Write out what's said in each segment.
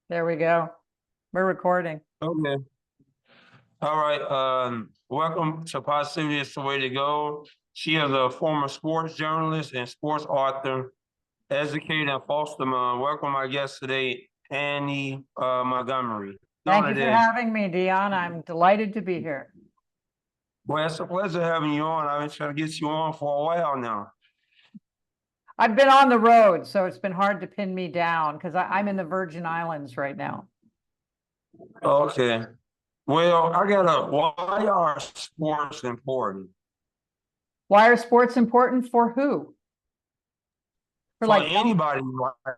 There we go. We're recording. Okay. All right. Welcome to Positivity is the Way to Go. She is a former sports journalist and sports author, educator and foster mom. Welcome my guest today, Annie Montgomery. Thank Doing you for today. having me, Dion. I'm delighted to be here. Well, it's a pleasure having you on. I've been trying to get you on for a while now. I've been on the road, so it's been hard to pin me down because I'm in the Virgin Islands right now. Okay. Well, why are sports important? Why are sports important for who? For For like, anybody, like,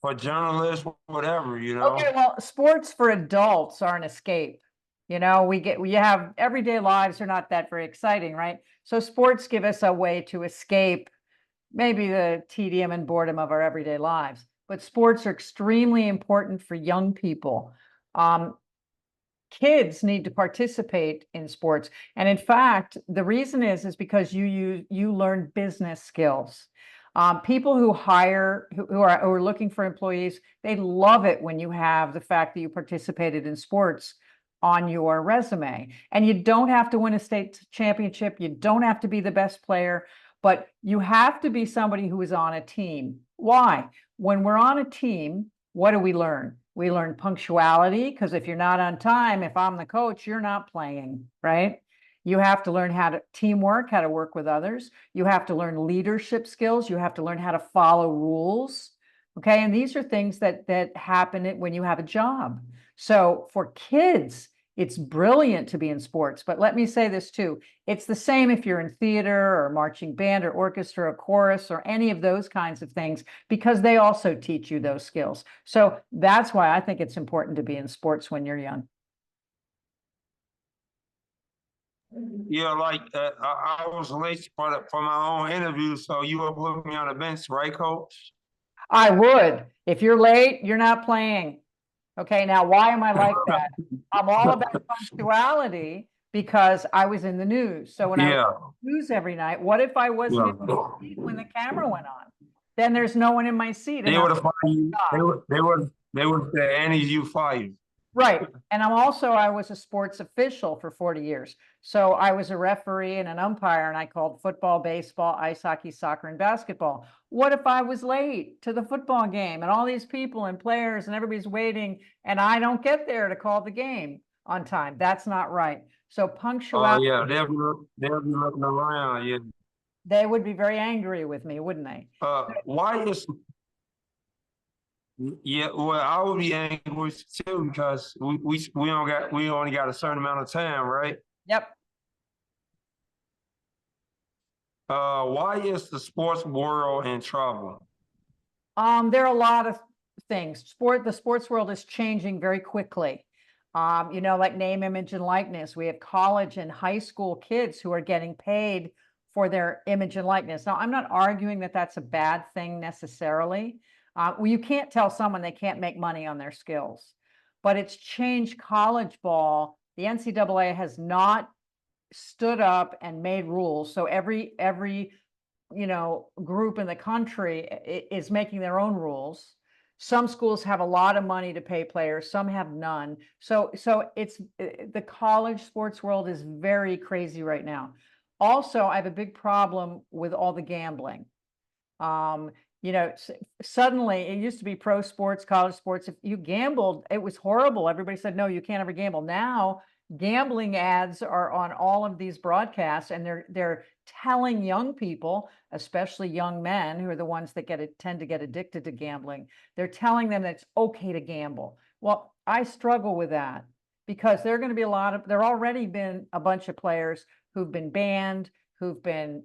for journalists, whatever, okay, well, sports for adults are an escape. We have everyday lives are not that very exciting, right? So sports give us a way to escape maybe the tedium and boredom of our everyday lives. But sports are extremely important for young people. Kids need to participate in sports. And in fact, the reason is because you learn business skills. People who are looking for employees, they love it when you have the fact that you participated in sports on your resume. And you don't have to win a state championship. You don't have to be the best player, but you have to be somebody who is on a team. Why? When we're on a team, what do we learn? We learn punctuality, because if you're not on time, if I'm the coach, you're not playing, right? You have to learn how to teamwork, how to work with others. You have to learn leadership skills. You have to learn how to follow rules. Okay. And these are things that happen when you have a job. So for kids, it's brilliant to be in sports. But let me say this too. It's the same if you're in theater or marching band or orchestra or chorus or any of those kinds of things, because they also teach you those skills. So that's why I think it's important to be in sports when you're young. Yeah, like I was late for my own interview, so you will put me on the bench, right, Coach? I would. If you're late, you're not playing. Okay, now why am I like that? I'm all about punctuality because I was in the news. So when I was Yeah, in the news every night, what if I wasn't in yeah. my seat when the camera went on? Then there's no one in my seat and They I'm would have fired you. stopped. They would say, Annie's you fired. Right. And I was a sports official for 40 years. So I was a referee and an umpire, and I called football, baseball, ice hockey, soccer, and basketball. What if I was late to the football game and all these people and players and everybody's waiting and I don't get there to call the game on time? That's not right. So Oh punctuality, yeah, they'll be looking around. Yeah. they would be very angry with me, wouldn't they? Why is Yeah, well, I would be angry too because we only got a certain amount of time, right? Yep. Why is the sports world in trouble? There are a lot of things. The sports world is changing very quickly. Like name, image, and likeness. We have college and high school kids who are getting paid for their image and likeness. Now, I'm not arguing that that's a bad thing necessarily. Well, you can't tell someone they can't make money on their skills, but it's changed college ball. The NCAA has not stood up and made rules. So every group in the country is making their own rules. Some schools have a lot of money to pay players, some have none. So it's the college sports world is very crazy right now. Also, I have a big problem with all the gambling. Um, Suddenly it used to be pro sports, college sports. If you gambled, it was horrible. Everybody said, no, you can't ever gamble. Now gambling ads are on all of these broadcasts, and they're telling young people, especially young men who are the ones that tend to get addicted to gambling. They're telling them that it's okay to gamble. Well, I struggle with that because there are going to be there already been a bunch of players who've been banned, who've been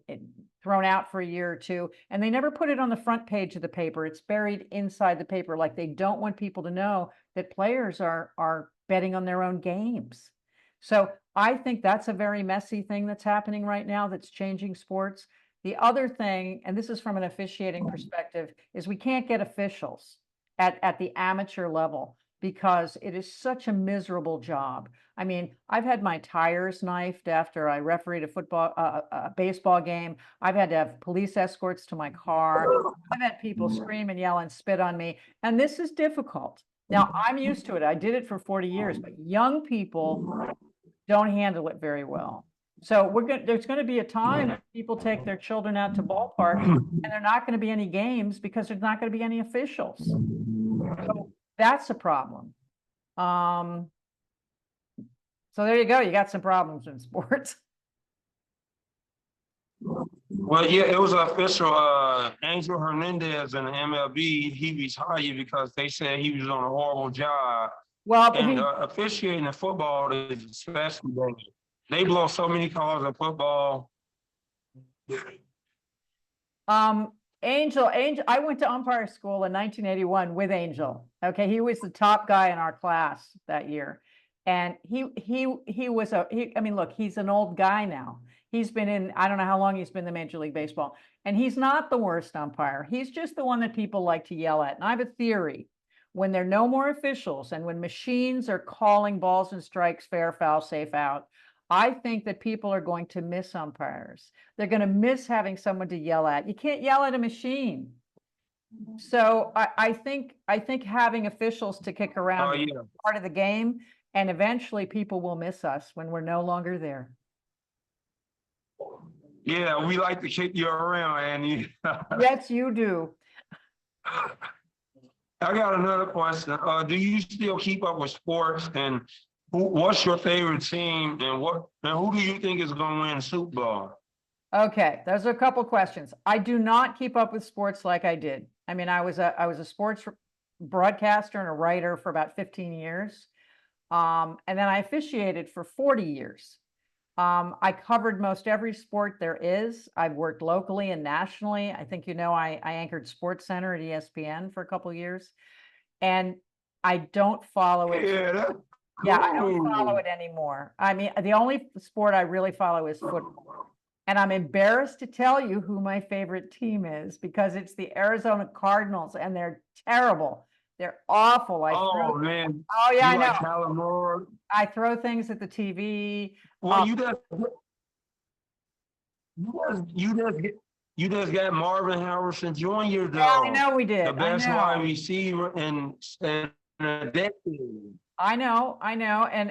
thrown out for a year or two, and they never put it on the front page of the paper. It's buried inside the paper. Like they don't want people to know that players are betting on their own games. So I think that's a very messy thing that's happening right now that's changing sports. The other thing, and this is from an officiating perspective, is we can't get officials at the amateur level because it is such a miserable job. I mean, I've had my tires knifed after I refereed a baseball game. I've had to have police escorts to my car. I've had people scream and yell and spit on me. And this is difficult. Now, I'm used to it. I did it for 40 years, but young people don't handle it very well. So there's going to be a time that people take their children out to ballparks and there are not going to be any games because there's not going to be any officials. So that's a problem. So there you go. You got some problems in sports. Well, yeah, it was official. Angel Hernandez in the MLB, he retired because they said he was on a horrible job. Well, And officiating in football is especially bad. They blow so many calls in football. Angel, I went to umpire school in 1981 with Angel. Okay, he was the top guy in our class that year. And I mean, look, he's an old guy now. He's been in, I don't know how long he's been in Major League Baseball. And he's not the worst umpire. He's just the one that people like to yell at. And I have a theory. When there are no more officials and when machines are calling balls and strikes, fair, foul, safe, out, I think that people are going to miss umpires. They're going to miss having someone to yell at. You can't yell at a machine. So I think having officials to kick around is part of the game, and eventually people will miss us when we're no longer there. Yeah, we like to kick you around, Annie. Yes, you do. I got another question. Do you still keep up with sports, and what's your favorite team, and who do you think is going to win the Super Bowl? Okay, those are a couple questions. I do not keep up with sports like I did. I mean, I was a sports broadcaster and a writer for about 15 years. And then I officiated for 40 years. I covered most every sport there is. I've worked locally and nationally. I think, I anchored Sports Center at ESPN for a couple of years, and I don't follow it. Yeah, I don't follow it anymore. I mean, the only sport I really follow is football. And I'm embarrassed to tell you who my favorite team is because it's the Arizona Cardinals, and they're terrible. They're awful. Man. Oh, yeah, I know. Like I throw things at the TV. Well, you just got Marvin Harrison Jr. though. Yeah, I know we did. The best wide receiver in a decade. I know.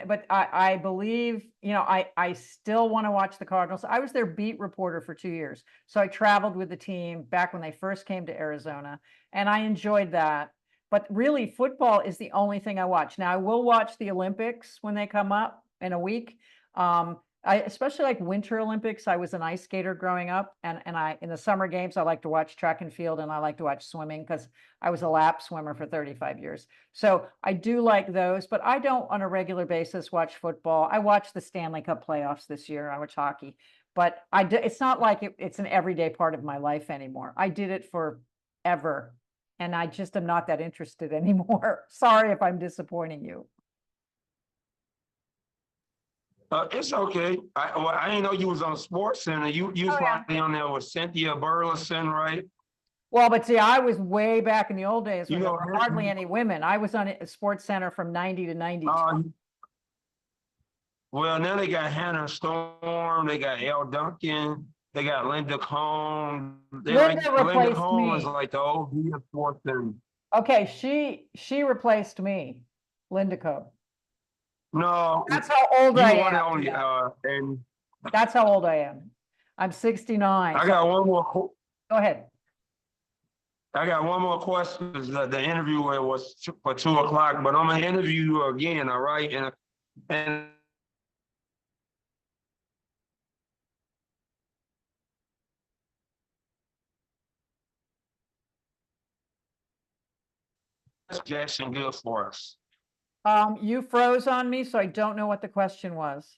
But I believe, I still want to watch the Cardinals. I was their beat reporter for 2 years. So I traveled with the team back when they first came to Arizona, and I enjoyed that. But really, football is the only thing I watch. Now, I will watch the Olympics when they come up in a week. I especially like Winter Olympics. I was an ice skater growing up, and in the summer games, I like to watch track and field, and I like to watch swimming because I was a lap swimmer for 35 years. So I do like those, but I don't on a regular basis watch football. I watched the Stanley Cup playoffs this year. I watch hockey, but it's not like it's an everyday part of my life anymore. I did it forever, and I just am not that interested anymore. Sorry if I'm disappointing you. It's okay. I didn't know you was on Sports Center. You was probably on there with Cynthia Burleson, right? Well, but see, I was way back in the old days when there were hardly any women. I was on Sports Center from 90 to 92. Well, now they got Hannah Storm, they got Elle Duncan, they got Linda Cohn. Linda replaced Cohn me. was like the OG of Sports Center. Okay, she replaced me, Linda Cohn. No, that's how old I am. And that's how old I am. I'm 69. I got one more. Go ahead. I got one more question. The interview was for 2 o'clock, but I'm gonna interview you again. All right, and Jackson good for us. You froze on me, so I don't know what the question was.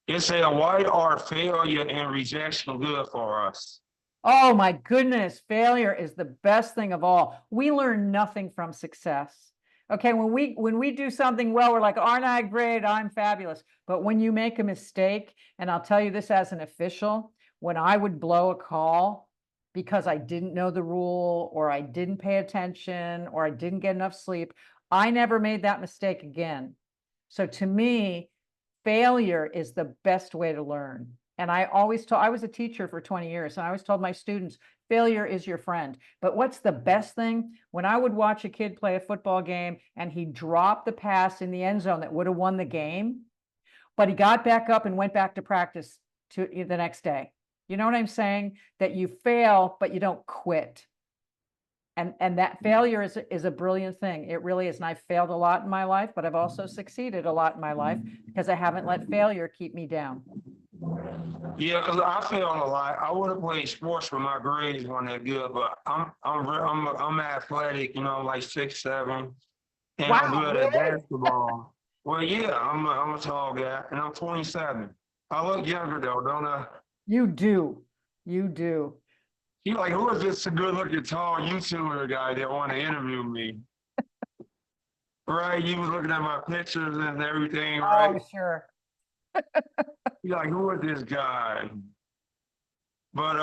It's why are failure and rejection good for us? Oh my goodness, failure is the best thing of all. We learn nothing from success. Okay, when we do something well, we're like, aren't I great? I'm fabulous. But when you make a mistake, and I'll tell you this as an official, when I would blow a call because I didn't know the rule, or I didn't pay attention, or I didn't get enough sleep, I never made that mistake again. So to me, failure is the best way to learn. And I was a teacher for 20 years, and I always told my students, Failure is your friend. But what's the best thing? When I would watch a kid play a football game and he dropped the pass in the end zone that would have won the game, but he got back up and went back to practice to the next day. You know what I'm saying? That you fail, but you don't quit. And that failure is a brilliant thing. It really is. And I've failed a lot in my life, but I've also succeeded a lot in my life because I haven't let failure keep me down. Yeah, because I failed a lot. I would have played sports, but my grades weren't that good. But I'm athletic, like 6'7", and I'm Wow, good at really? basketball. Well, yeah, I'm a tall guy, and I'm 27. I look younger though, don't I? You do. You do. He like, who is this good-looking tall YouTuber guy that want to interview me? Right? You was looking at my pictures and everything, right? Oh, sure. You're like, who is this guy? But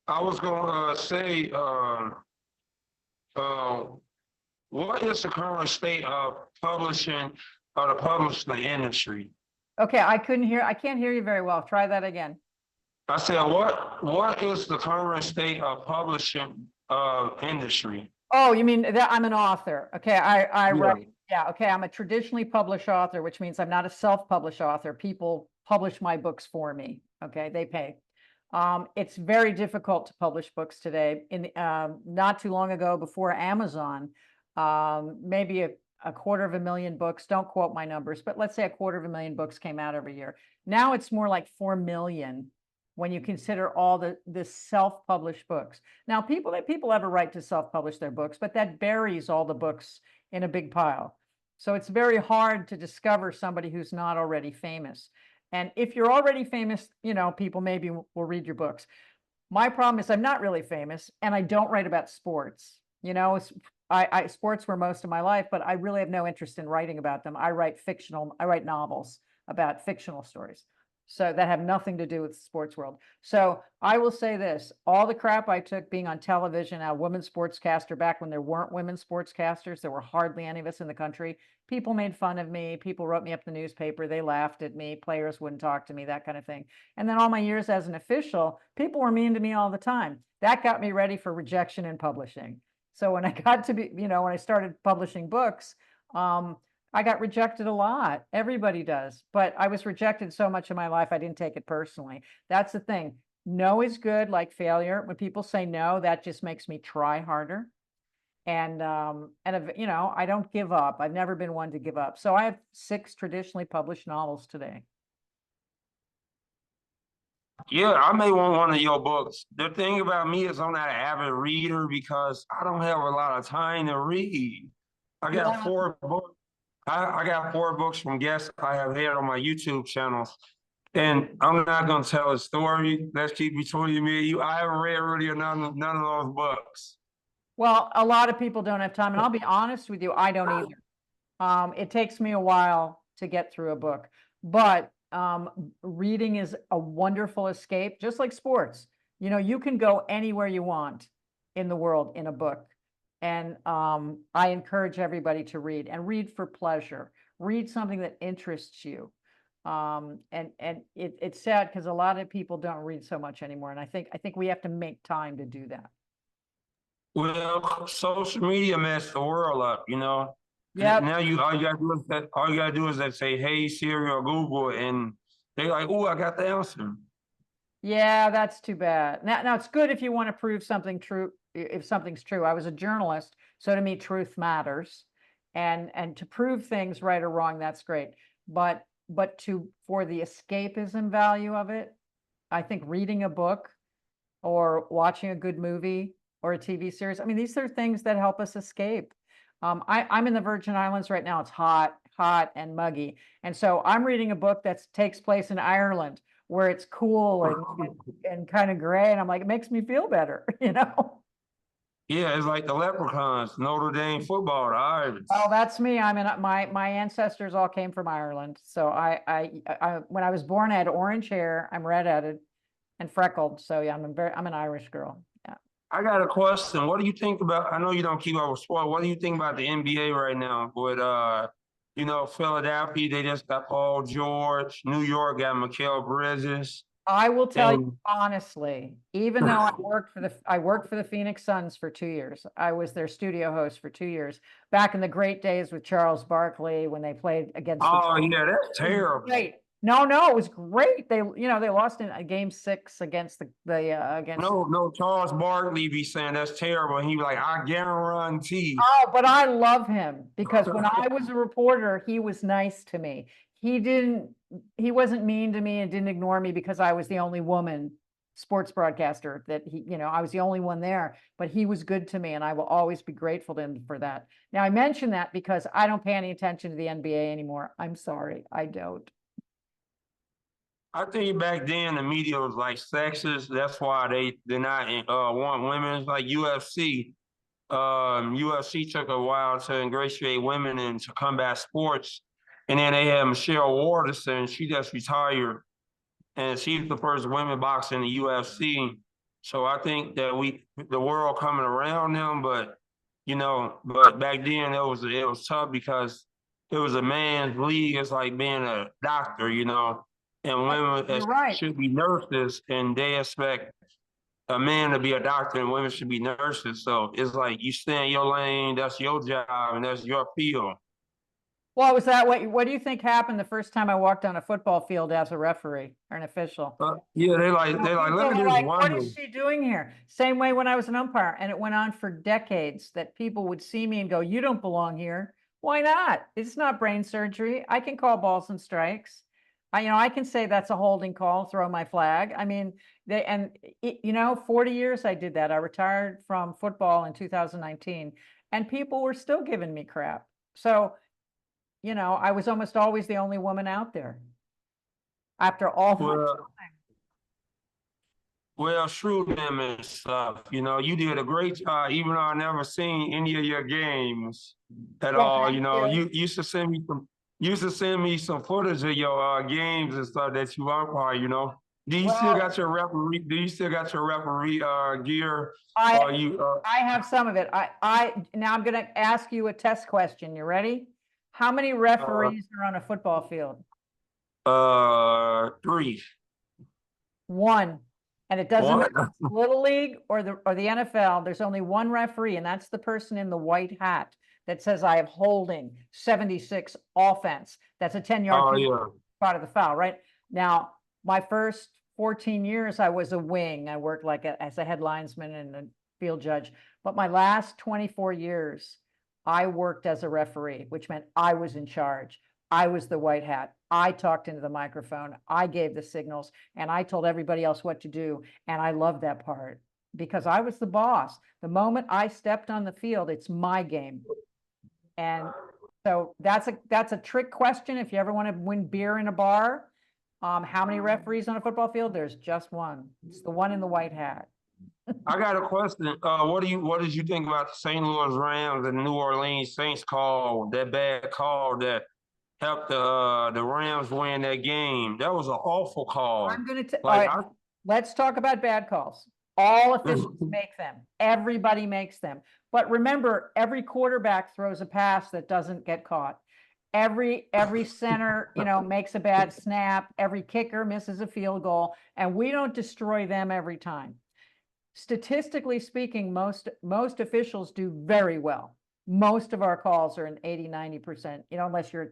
I was gonna say, uh, what is the current state of publishing or the publishing industry? Okay, I can't hear you very well. Try that again. I said, what is the current state of publishing industry? Oh, you mean that I'm an author? Okay, I Yeah. write. Yeah, okay. I'm a traditionally published author, which means I'm not a self-published author. People publish my books for me. Okay, they pay. It's very difficult to publish books today. Not too long ago, before Amazon, maybe a quarter of a million books. Don't quote my numbers, but let's say a quarter of a million books came out every year. Now it's more like 4 million when you consider all the self-published books. Now, people have a right to self-publish their books, but that buries all the books in a big pile. So it's very hard to discover somebody who's not already famous. And if you're already famous, people maybe will read your books. My problem is I'm not really famous and I don't write about sports. Sports were most of my life, but I really have no interest in writing about them. I write novels about fictional stories. So that have nothing to do with the sports world. So I will say this, all the crap I took being on television, a woman sportscaster back when there weren't women sportscasters, there were hardly any of us in the country. People made fun of me. People wrote me up in the newspaper. They laughed at me. Players wouldn't talk to me, that kind of thing. And then all my years as an official, people were mean to me all the time. That got me ready for rejection in publishing. So when I got to be, when I started publishing books, I got rejected a lot. Everybody does. But I was rejected so much in my life, I didn't take it personally. That's the thing. No is good, like failure. When people say no, that just makes me try harder. And I don't give up. I've never been one to give up. So I have 6 traditionally published novels today. Yeah, I may want one of your books. The thing about me is I'm not an avid reader because I don't have a lot of time to read. I got Yeah. 4 books. I got 4 books from guests I have had on my YouTube channels. And I'm not gonna tell a story. Let's keep between me and you. I haven't read really none of those books. Well, a lot of people don't have time, and I'll be honest with you, I don't either. It takes me a while to get through a book, but reading is a wonderful escape, just like sports. You can go anywhere you want in the world in a book. And I encourage everybody to read and read for pleasure. Read something that interests you. And it's sad because a lot of people don't read so much anymore. And I think we have to make time to do that. Well, social media messed the world up, Yeah. Now all you gotta do is that say, "Hey Siri" or Google, and they like, "Oh, I got the answer." Yeah, that's too bad. Now it's good if you want to prove something true, if something's true. I was a journalist, so to me, truth matters. And to prove things right or wrong, that's great. But for the escapism value of it, I think reading a book or watching a good movie or a TV series, I mean, these are things that help us escape. I'm in the Virgin Islands right now. It's hot and muggy. And so I'm reading a book that takes place in Ireland where it's cool and kind of gray. And I'm like, it makes me feel better, Yeah, it's like the Leprechauns, Notre Dame football, the Irish. Oh, that's me. My ancestors all came from Ireland. So when I was born, I had orange hair. I'm redheaded and freckled. So yeah, I'm an Irish girl. Yeah. I got a question. What do you think about? I know you don't keep up with sport. What do you think about the NBA right now? With Philadelphia, they just got Paul George. New York got Mikal Bridges. I will tell you And honestly, even though I worked for the Phoenix Suns for 2 years. I was their studio host for 2 years, back in the great days with Charles Barkley when they played against the oh yeah, that's terrible. great. No, no, it was great. They lost in a game 6 against against. No, Charles Barkley be saying that's terrible. And he be like, I guarantee. Oh, but I love him because when I was a reporter, he was nice to me. He wasn't mean to me and didn't ignore me because I was the only woman sports broadcaster that I was the only one there, but he was good to me and I will always be grateful to him for that. Now, I mention that because I don't pay any attention to the NBA anymore. I'm sorry, I don't. I think back then the media was like sexist. That's why they not want women. It's like UFC. UFC took a while to ingratiate women into combat sports, and then they had Michelle Waterson. She just retired, and she's the first women boxer in the UFC. So I think that the world coming around them, but but back then it was tough because it was a man's league. It's like being a doctor, and women You're right. should be nurses, and they expect a man to be a doctor, and women should be nurses. So it's like you stay in your lane. That's your job, and that's your field. Well, was that what do you think happened the first time I walked on a football field as a referee or an official? Yeah, they like People let me were just like, what wonder. is she doing here? Same way when I was an umpire, and it went on for decades that people would see me and go, you don't belong here. Why not? It's not brain surgery. I can call balls and strikes. I can say that's a holding call, throw my flag. I mean, 40 years I did that. I retired from football in 2019, and people were still giving me crap. So, I was almost always the only woman out there after all that Well, time. well, shoot them and stuff. You did a great job, even though I never seen any of your games at Well, all. thank you. You used to send me some footage of your games and stuff that you umpire. Do you still Well, got your referee? Do you still got your referee gear? I Or you I have some of it. Now I'm going to ask you a test question. You ready? How many uh, referees are on a football field? 3? One. And it doesn't One? matter if it's Little League or the NFL. There's only one referee, and that's the person in the white hat that says I have holding 76 offense. That's a 10-yard Oh penalty yeah. part of the foul, right? Now, my first 14 years, I was a wing. I worked as a head linesman and a field judge. But my last 24 years, I worked as a referee, which meant I was in charge. I was the white hat. I talked into the microphone. I gave the signals, and I told everybody else what to do. And I loved that part because I was the boss. The moment I stepped on the field, it's my game. And so that's a trick question. If you ever want to win beer in a bar, how many referees on a football field? There's just one. It's the one in the white hat. I got a question. What did you think about the St. Louis Rams and the New Orleans Saints call, that bad call that helped the Rams win that game? That was an awful call. I'm going to, all Like right, let's talk about bad calls. All officials make them. Everybody makes them. But remember, every quarterback throws a pass that doesn't get caught. Every center, makes a bad snap. Every kicker misses a field goal, and we don't destroy them every time. Statistically speaking, most officials do very well. Most of our calls are in 80-90%, unless you're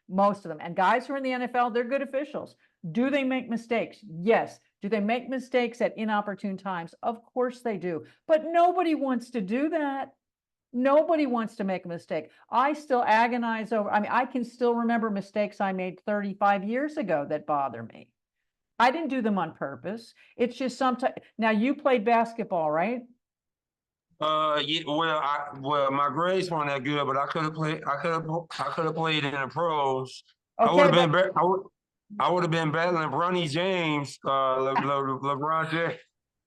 most of them. And guys who are in the NFL, they're good officials. Do they make mistakes? Yes. Do they make mistakes at inopportune times? Of course they do. But nobody wants to do that. Nobody wants to make a mistake. I still agonize over, I can still remember mistakes I made 35 years ago that bother me. I didn't do them on purpose. It's just sometimes. Now, you played basketball, right? Yeah, my grades weren't that good, but I could have played. I could have played in the pros. I would Okay, have but been. I would have been battling Bronny James, LeBron James.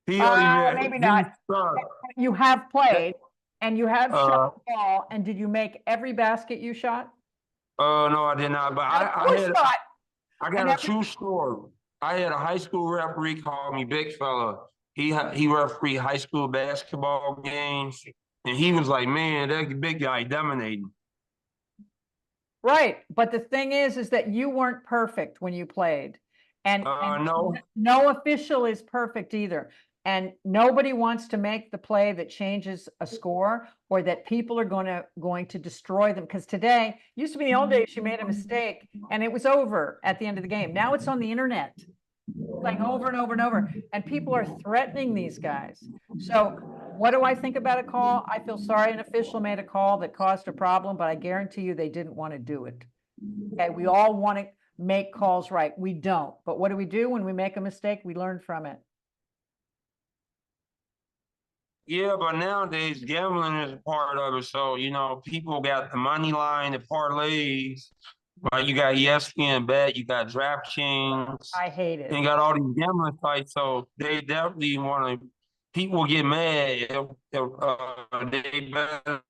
He only maybe he not. sucked. You have played and you have Uh, shot the ball. And did you make every basket you shot? no, I did not. But Of course not. I And got a true story. I had a high school referee call me Big Fella. He refereed high school basketball games, and he was like, "Man, that big guy dominating." Right. But the thing is that you weren't perfect when you played. And No. no official is perfect either. And nobody wants to make the play that changes a score or that people are going to destroy them. Because today, used to be the old days, you made a mistake and it was over at the end of the game. Now it's on the internet, like over and over and over. And people are threatening these guys. So what do I think about a call? I feel sorry an official made a call that caused a problem, but I guarantee you they didn't want to do it. Okay, we all want to make calls right. We don't. But what do we do when we make a mistake? We learn from it. Yeah, but nowadays gambling is a part of it. So, people got the money line, the parlays, like you got ESPN Bet, you got DraftKings, I hate and you it. got all these gambling sites. So they definitely want to, people get mad if they bet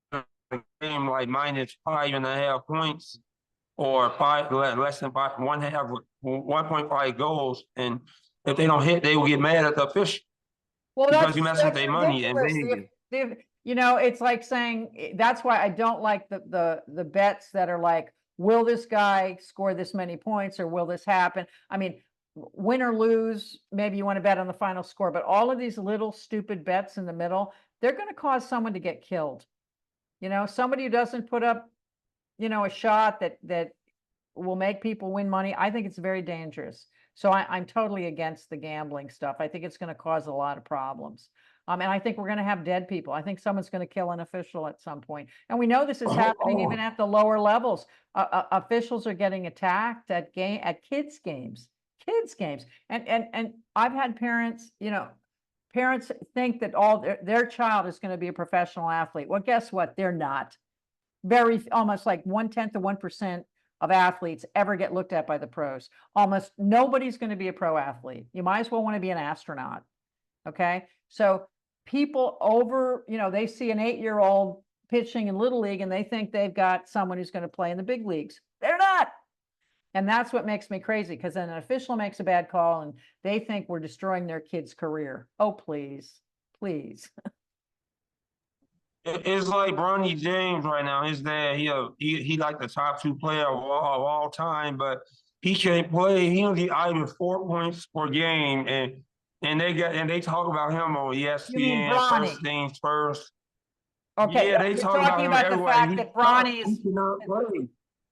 a game like minus 5.5 points or less than 1.5 goals. And if they don't hit, they will get mad at the official Well, because you messing with that's their money in ridiculous. Vegas. It's like saying, that's why I don't like the bets that are like, will this guy score this many points or will this happen? I mean, win or lose, maybe you want to bet on the final score, but all of these little stupid bets in the middle, they're going to cause someone to get killed. Somebody who doesn't put up, a shot that will make people win money. I think it's very dangerous. So I'm totally against the gambling stuff. I think it's going to cause a lot of problems. And I think we're going to have dead people. I think someone's going to kill an official at some point. And we know this is happening even at the lower levels. Officials are getting attacked at kids games, And I've had parents, parents think that all their child is going to be a professional athlete. Well, guess what? They're not. Almost like 1/10 of 1% of athletes ever get looked at by the pros. Almost nobody's going to be a pro athlete. You might as well want to be an astronaut. Okay. So people they see an 8-year-old pitching in Little League and they think they've got someone who's going to play in the big leagues. They're not. And that's what makes me crazy, because then an official makes a bad call and they think we're destroying their kid's career. Oh, please, please. It's like Bronny James right now. His dad, he like the top 2 player of all time, but he can't play. He only either 4 points per game, and they talk about him on You mean ESPN. Bronny? First things first. Okay, Yeah, they you're talk about talking him about the everywhere. fact that Bronny He is, cannot play.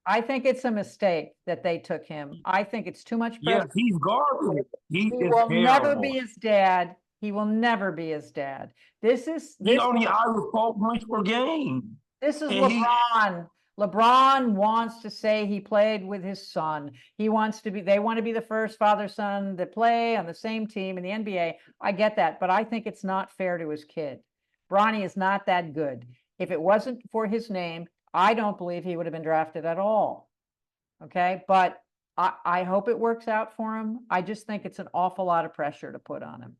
I think it's a mistake that they took him. I think it's too much Yes, pressure. he's garbage. He He is will never terrible. be his dad. He will never be his dad. This is He only either 4 points per game, this is and LeBron. LeBron wants to say he played with his son. They want to be the first father-son to play on the same team in the NBA. I get that, but I think it's not fair to his kid. Bronny is not that good. If it wasn't for his name, I don't believe he would have been drafted at all. Okay, but I hope it works out for him. I just think it's an awful lot of pressure to put on him.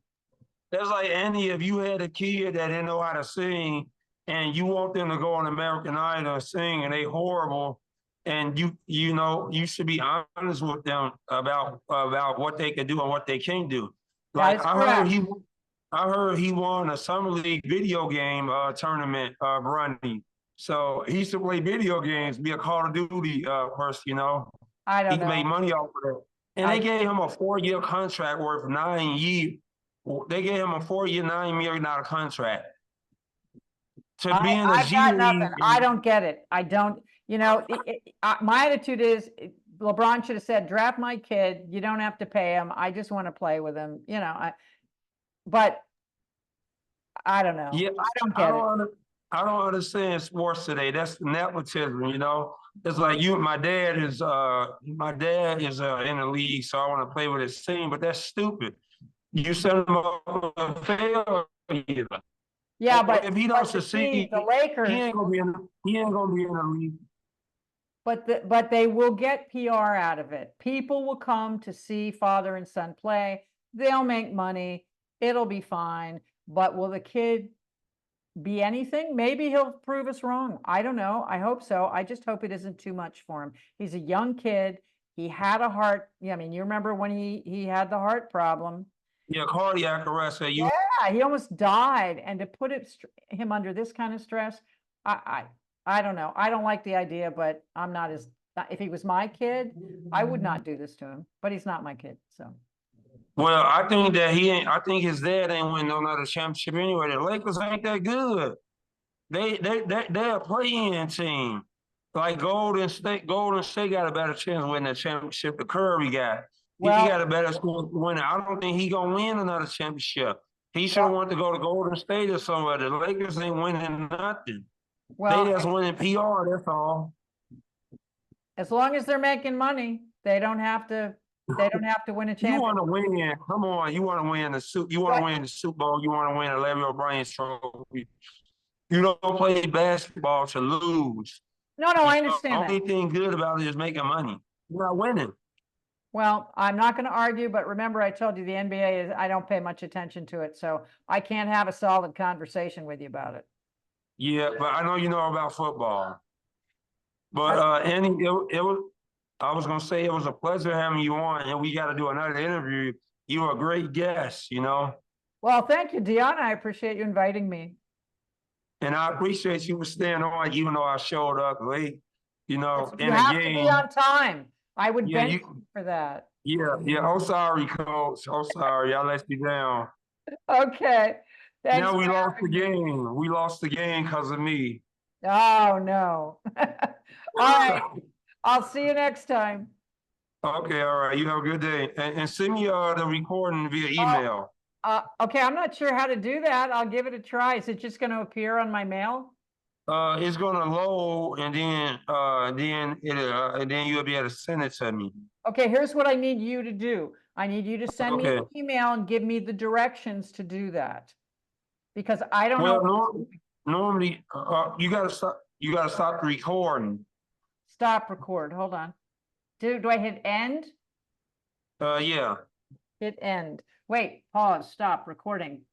That's like Andy, if you had a kid that didn't know how to sing and you want them to go on American Idol and sing and they horrible, and you should be honest with them about what they can do and what they can't do. That Like is correct. I heard he won a summer league video game tournament, Bronny. So he used to play video games, be a Call of Duty person, I He don't can make know. money off of it. And they gave him a 4-year contract worth 9 years. They gave him a 4-year, $9 million contract to be in the I've G got League. nothing. I don't get it. I don't, my attitude is LeBron should have said, draft my kid. You don't have to pay him. I just want to play with him, but I don't know. Yeah, I don't get it. I don't understand sports today. That's nepotism, It's like my dad is in the league, so I want to play with his team, but that's stupid. You set him up for failure. Yeah, but if he don't the succeed, the Lakers, he ain't gonna be in the league. but they will get PR out of it. People will come to see father and son play. They'll make money. It'll be fine. But will the kid be anything? Maybe he'll prove us wrong. I don't know. I hope so. I just hope it isn't too much for him. He's a young kid. He had a heart. I mean, you remember when he had the heart problem. Yeah, cardiac arrest. Yeah, he almost died. And to put him under this kind of stress, I don't know. I don't like the idea, but I'm not If he was my kid, I would not do this to him, but he's not my kid, so. Well, I think that he ain't. I think his dad ain't win no another championship anyway. The Lakers ain't that good. They're a play-in team. Like Golden State got a better chance of winning the championship. The Curry guy, he got Well, a better chance of winning. I don't think he gonna win another championship. He should have well, wanted to go to Golden State or somewhere. The Lakers ain't winning nothing. They well, just winning PR. That's all. as long as they're making money, they don't have to win a You want championship. to win? Come on! You want to win the Super? You want to win the Super Bowl? You want to win a Larry O'Brien trophy? You don't play basketball to lose. No, I The understand that. only thing good about it is making money. You're not winning. Well, I'm not going to argue, but remember I told you the NBA is, I don't pay much attention to it, so I can't have a solid conversation with you about it. Yeah, but I know you know about football. But That's- Andy, it was. I was gonna say it was a pleasure having you on, and we got to do another interview. You were a great guest, you know, Well, thank you, Deanna. I appreciate you inviting me. and I appreciate you for staying on, even though I showed up late. You know, You in a have to be game. on time. I would Yeah, bench you. you for that. Yeah. Oh, sorry, coach. Oh, sorry. I let you down. Okay. Thanks Now for we lost the having me. game. We lost the game because of me. Oh, no. All right. I'll see you next time. Okay, all right. You have a good day. And send me the recording via Oh, email. okay. I'm not sure how to do that. I'll give it a try. Is it just going to appear on my mail? It's gonna load and then you'll be able to send it to me. Okay, here's what I need you to do. I need you to send me Okay. an email and give me the directions to do that. Because I don't know. Well, normally you gotta stop the recording. Stop record. Hold on. Do I hit end? Yeah. Hit end. Wait, pause, stop recording.